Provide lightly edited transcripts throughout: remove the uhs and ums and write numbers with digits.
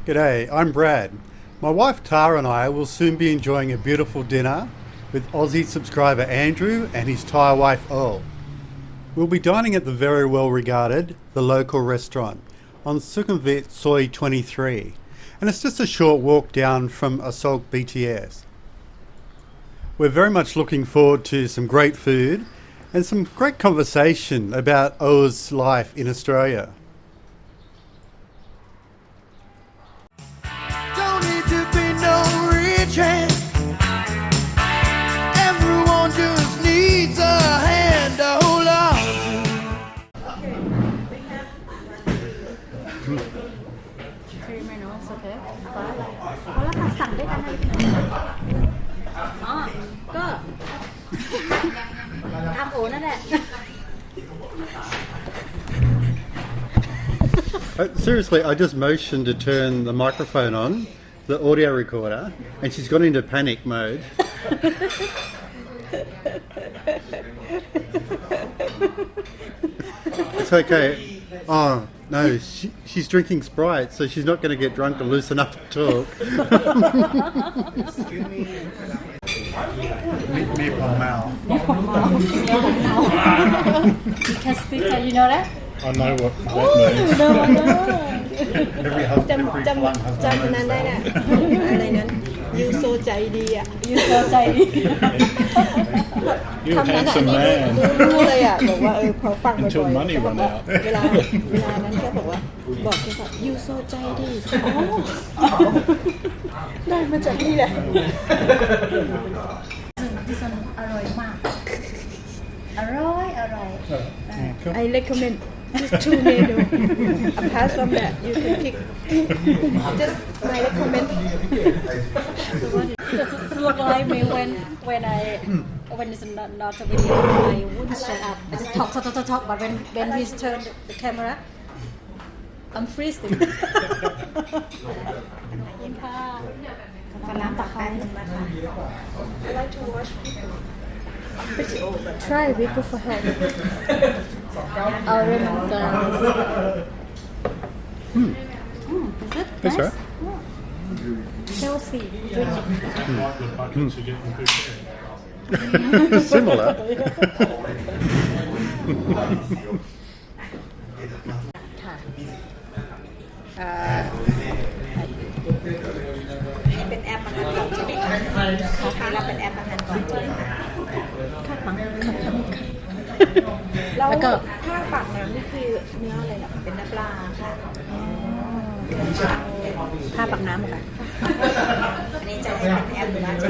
G'day, I'm Brad. My wife Tara and I will soon be enjoying a beautiful dinner with Aussie subscriber Andrew and his Thai wife Earl. We'll be dining at the very well regarded The Local Restaurant on Sukhumvit Soi 23, and it's just a short walk down from Assault BTS. We're very much looking forward to some great food and some great conversation about O's life in Australia. Don't need to be no rich hand. Everyone just needs a hand to hold on to. Three menus, okay. แล้วเราสั่งด้วยกันอะไรกันอ๋อก็ทำโอนั่นแหละ Seriously, I just motioned to turn the microphone on, the audio recorder, and she's gone into panic mode. It's okay. Oh, no, she's drinking Sprite, so she's not going to get drunk and loosen up to talk. Meatball Mao. You can speak, you know that? I know what that means. Every husband, every one husband. จำนั้นได้น่ะอะไรนั้นยูโซใจดีอ่ะ You so ใจดี You คำนั้นอ่ะ handsome นี่ man. รู้เลยอ่ะบอกว่าพอฟังบ่อย Until ๆ money run out. เวลานั้นก็บอกว่าบอกแค่ว่ายูโซใจดีอ๋อได้มาจากนี่แหละ This one อร่อยมาก อร่อย I recommend just two menu apart from that you can pick just my recommend Just look like me when it's not a video I wouldn't shut up I just talk but when we turn the camera I'm freezing ขอบคุณค่ะขอบน้ำตักให้ I like to watch people Try we go for help Orange glass Is it That's nice? right. Healthy drink Like the buckets you get in bouquet. Similar. ให้เป็นแอปอาหารก่อนใช่ไหมคะให้เราเป็นแอปอาหารก่อนใช่ไหมคะ คาดหวัง แล้ว แล้วก็ ถ้าปากน้ำนี่คือเนื้ออะไรเหรอคะเป็นเนื้อปลาค่ะ ผ้าปักน้ำค่ะ อันนี้จะให้เป็นแอปหรือว่าจะ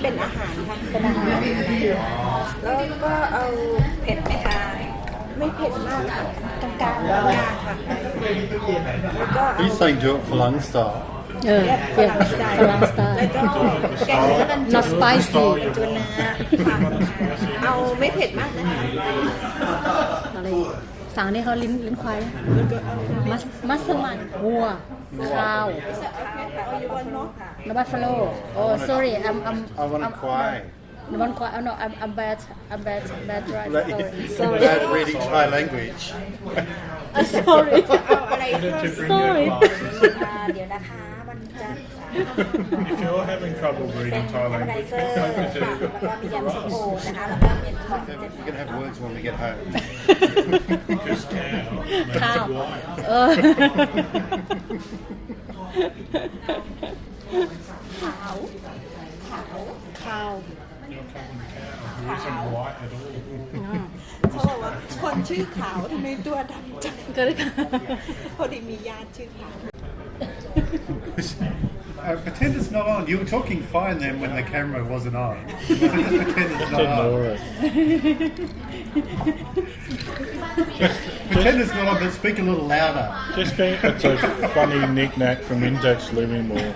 เป็นอาหารค่ะเป็นอาหารแล้วก็เอาเผ็ดไหมคะไม่เผ็ดมากค่ะกลางๆกลางๆค่ะแล้วก็เอา He's saying do it for lung style. เออ ฝรั่งสไตล์ ฝรั่งสไตล์ แล้วก็แกงเนื้อกัน not spicy ตัวเนื้อค่ะเอาไม่เผ็ดมากนะคะ อะไรสั่งนี่เขาลิ้นควายมัสมั่นวัวข้าว เอาอยู่บนนกค่ะ นบัฟฟาโล oh sorry I want to cry. นบันควายno I'm bad right sorry Bad reading Thai language. sorry เอาอะไร To bring Sorry. your glasses. เดี๋ยวนะคะวันจันทร์ If you're having trouble เป็น reading แอ Thai ปเปอร์ไท language, เซอร์ค่ะแล้วก็มียำส้มโอนะคะแล้วก็เป็นของ We're going to have words when we get home. because cow ข้าว makes white. เออ ข้าว There isn't white at all. เขาบอกว่าคนชื่อขาวทำไมตัวดำจัง ก็เลย พอดีมีญาติชื่อขาว Pretend it's not on. You were talking fine then when the camera wasn't on. Just pretend it's not Ignore on. it. Pretend it's not on, but speak a little louder. Just think it's a funny knick-knack from Index Livermore.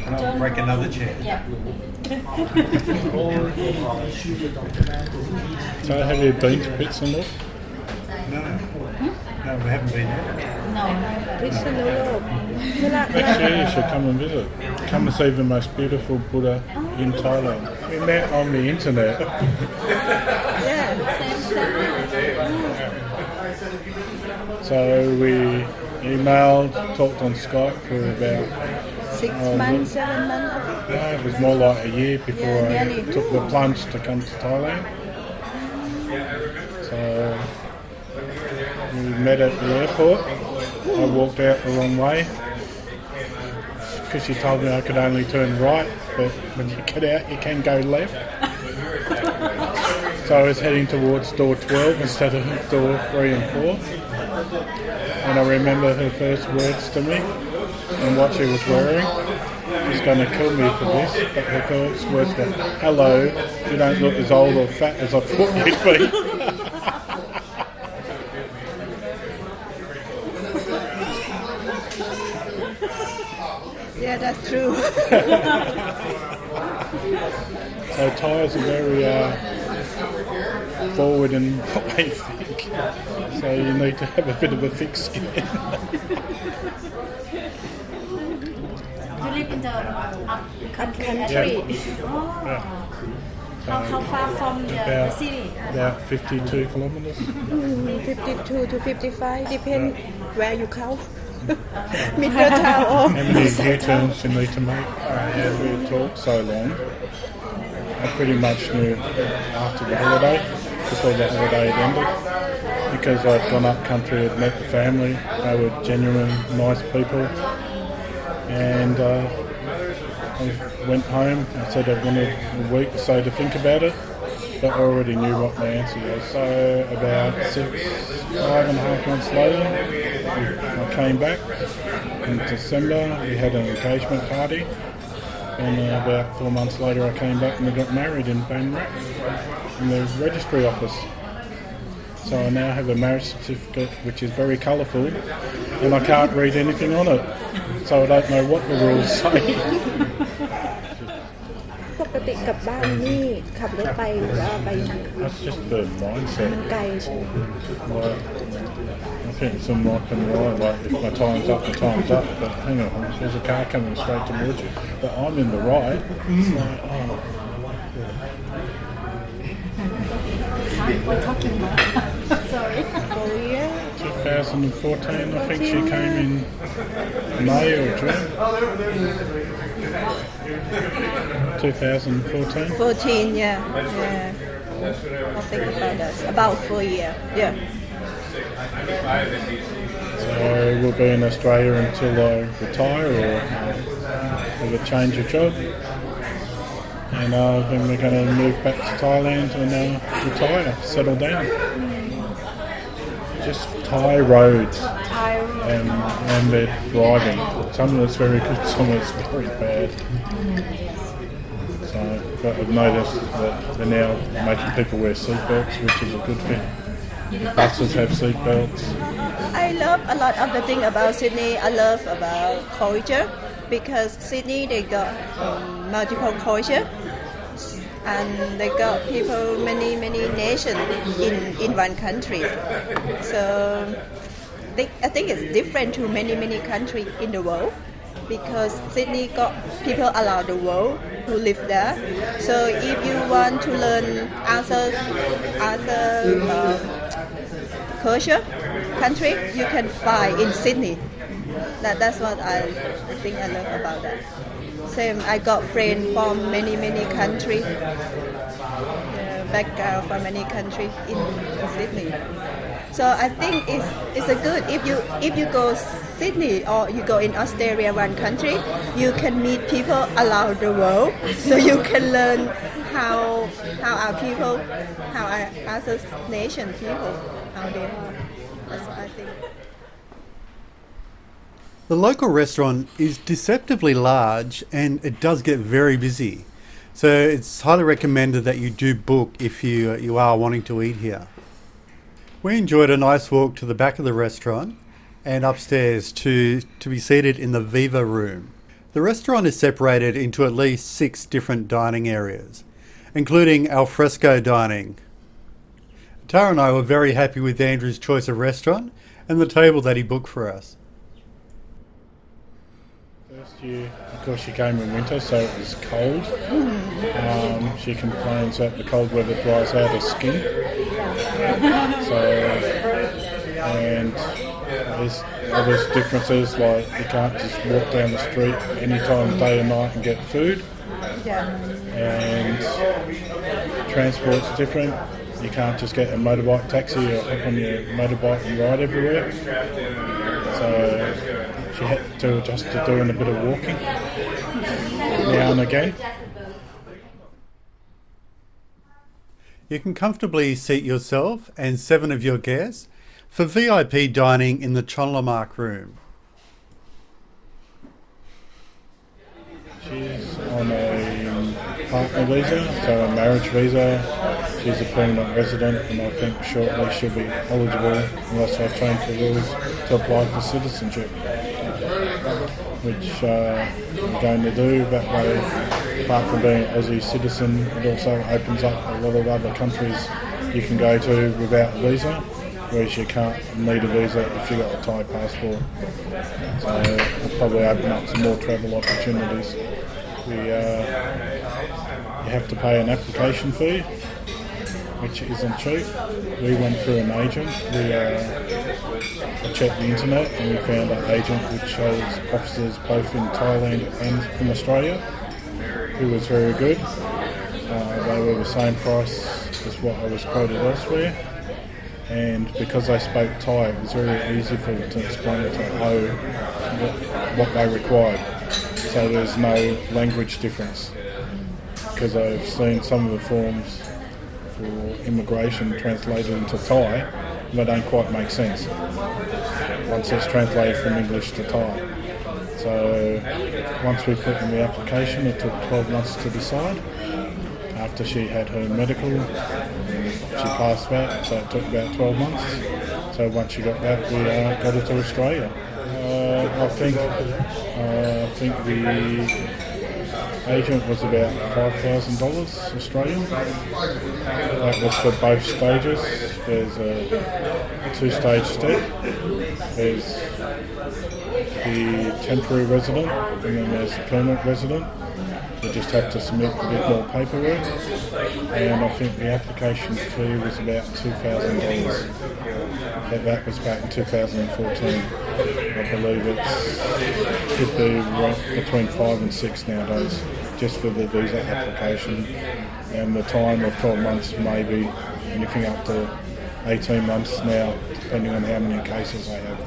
And I'll break another chair. So have you been to Pittsburgh? No. No, we haven't been there. No. พิษณุโลกเวลา Next year you should come and visit. Come and see the most beautiful Buddha in Thailand. We met on the internet. yeah. So we emailed, talked on Skype for about 6 months 7 months no, it was more like a year before Yeah, I nearly. took the plunge to come to Thailand. So we met at the airport. I walked out the wrong way because she told me I could only turn right, but when you get out you can go left. So I was heading towards door 12 instead of door 3 and 4. And I remember her first words to me and what she was wearing. She's going to kill me for this, but her first words were, "Hello, you don't look as old or fat as I thought you'd be." yeah that's true So Thais are very forward in what they think. So you need to have a bit of a thick skin. You live in the country how far from the city? About 52 kilometres. 52 to 55 depend where you count middle town or How many U-turns you need to make? We talked so long. I pretty much knew after the holiday, before the holiday had ended, because I'd gone up country, I'd met the family, they were genuine, nice people, and I went home and said I wanted a week or so to think about it, but I already knew what my answer was. So about 5.5 months later, I came back in December, we had an engagement party, and about 4 months later I came back and we got married in Bangkok in the registry office. So I now have a marriage certificate which is very colourful and I can't read anything on it. So I don't know what the rules say. ปกติกลับบ้านนี่ขับรถไปหรือว่าไป That's just the mindset. ไกลใช่ไหม Like, I think some might can right, like if my time's up, my time's up, but hang on, there's a car coming straight towards you. But I'm in the right. It's like, oh. We're talking about sorry Korea 2014, I think she came in May or June. 2014. 14 yeah I think about that about 4 years yeah So we'll be in Australia until I retire or have a change of job. And then we're going to move back to Thailand and retire, settle down. Just Thai roads and their driving. Some of it's very good, some of it's very bad. So, but I've noticed that they're now making people wear seatbelts, which is a good thing. Buses have seatbelts. I love a lot of the thing about Sydney. I love about culture because Sydney they got multiple culture and they got people many nations in one country. So I think it's different to many countries in the world because Sydney got people around the world who live there. So if you want to learn other culture country you can find in Sydney. That's what I think I love about that. Same, I got friends from many countries, background from many countries in Sydney. So I think it's a good if you go Sydney or you go in Australia one country, you can meet people around the world. So you can learn how are people, how are other nation people, how they are. That's what I think. The local restaurant is deceptively large and it does get very busy. So it's highly recommended that you do book if you are wanting to eat here. We enjoyed a nice walk to the back of the restaurant and upstairs to be seated in the Viva room. The restaurant is separated into at least 6 different dining areas, including alfresco dining. Tara and I were very happy with Andrew's choice of restaurant and the table that he booked for us. First year, of course, she came in winter, so it was cold. She complains that the cold weather dries out her skin. And there's obvious differences, like you can't just walk down the street any time, day or night, and get food. And transport's different. You can't just get a motorbike taxi or hop on your motorbike and ride everywhere. So she had to adjust to doing a bit of walking now and again. You can comfortably seat yourself and 7 of your guests for VIP dining in the Chonlamark room. She's on a partner visa, so a marriage visa. She's a permanent resident, and I think shortly she'll be eligible, unless I change the rules, to apply for citizenship, which we're going to do. That way, apart from being an Aussie citizen, it also opens up a lot of other countries you can go to without a visa, whereas you can't need a visa if you've got a Thai passport. So it'll probably open up some more travel opportunities. You have to pay an application fee, which isn't cheap. We went through an agent. We checked the internet and we found an agent which shows offices both in Thailand and in Australia, who was very good. They were the same price as what I was quoted elsewhere. And because they spoke Thai, it was very easy for them to explain to Ho what they required. So there's no language difference. Because I've seen some of the forms for immigration translated into Thai, and they don't quite make sense once it's translated from English to Thai. So once we put in the application, it took 12 months to decide. After she had her medical, she passed that, so it took about 12 months. So once she got that, we got her to Australia. I think the agent was about $5,000 Australian. That was for both stages. There's a 2-stage step. There's the temporary resident, and then there's the permanent resident. You just have to submit a bit more paperwork, and I think the application fee was about $2,000. That was back in 2014. I believe it could be right between 5 and 6 nowadays, just for the visa application. And the time of 12 months, maybe anything up to 18 months now, depending on how many cases they have.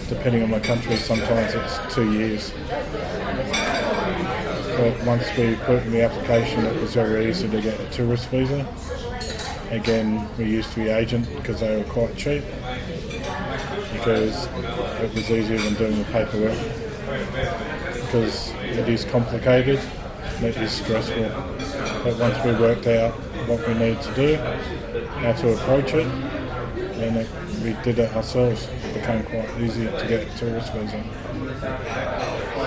Depending on the country, sometimes it's 2 years. But once we put in the application, it was very easy to get a tourist visa. Again, we used the agent because they were quite cheap, because it was easier than doing the paperwork. Because it is complicated, and it is stressful. But once we worked out what we need to do, how to approach it, then we did it ourselves. It became quite easy to get a tourist visa.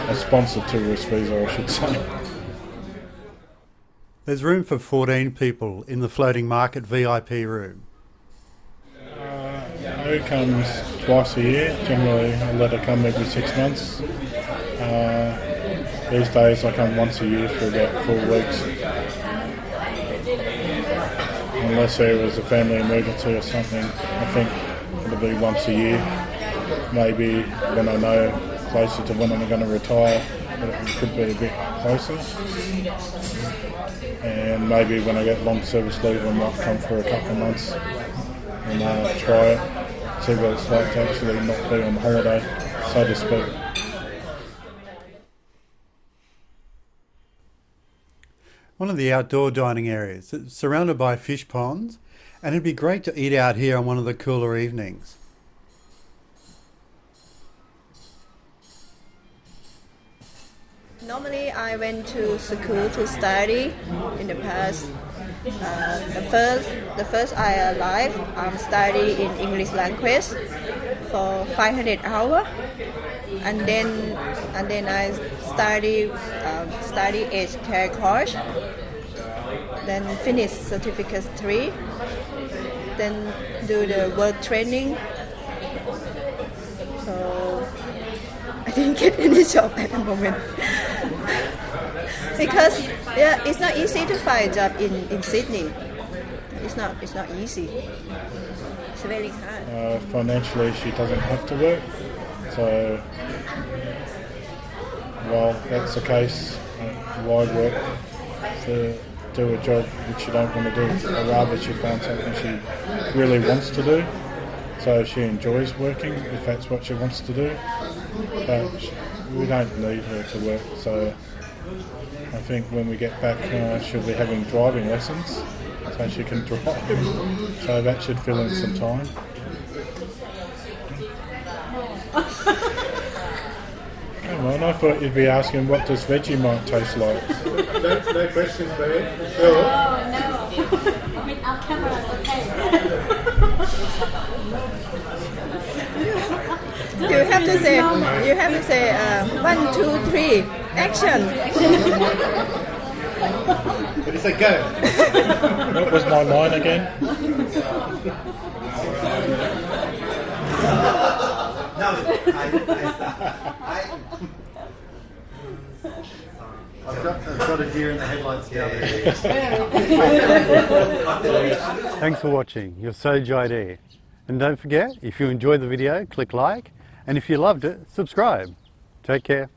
A sponsored tourist visa, I should say. There's room for 14 people in the floating market VIP room. Who comes twice a year. Generally, I let her come every 6 months. These days, I come once a year for about 4 weeks. Unless there was a family emergency or something, I think it'll be once a year. Maybe when I know closer to when I'm going to retire, it could be a bit closer. And maybe when I get long service leave, I might come for a couple of months and try it, see what it's like to actually not be on holiday, so to speak. One of the outdoor dining areas. It's surrounded by fish ponds, and it'd be great to eat out here on one of the cooler evenings. Normally, I went to school to study in the past. The first I alive, I'm studying in English language for 500 hours, and then I study aged care course. Then finish certificate 3. Then do the work training So I didn't get any job at the moment. Because yeah, it's not easy to find a job in Sydney. It's not easy. It's very hard. Financially, she doesn't have to work. So, while that's the case, why work to do a job which you don't want to do? Or rather, she finds something she really wants to do. So she enjoys working if that's what she wants to do. But we don't need her to work. So I think when we get back, she'll be having driving lessons, so she can drive. So that should fill in some time. Come on, I thought you'd be asking what does Vegemite taste like. No questions, babe. Oh no. Without cameras, okay. You have to say 1, 2, 3, action. What do you say? Go. What was my line again? I've got a deer in the headlights now. Thanks for watching. You're so Jai. And don't forget, if you enjoyed the video, click like, and if you loved it, subscribe. Take care.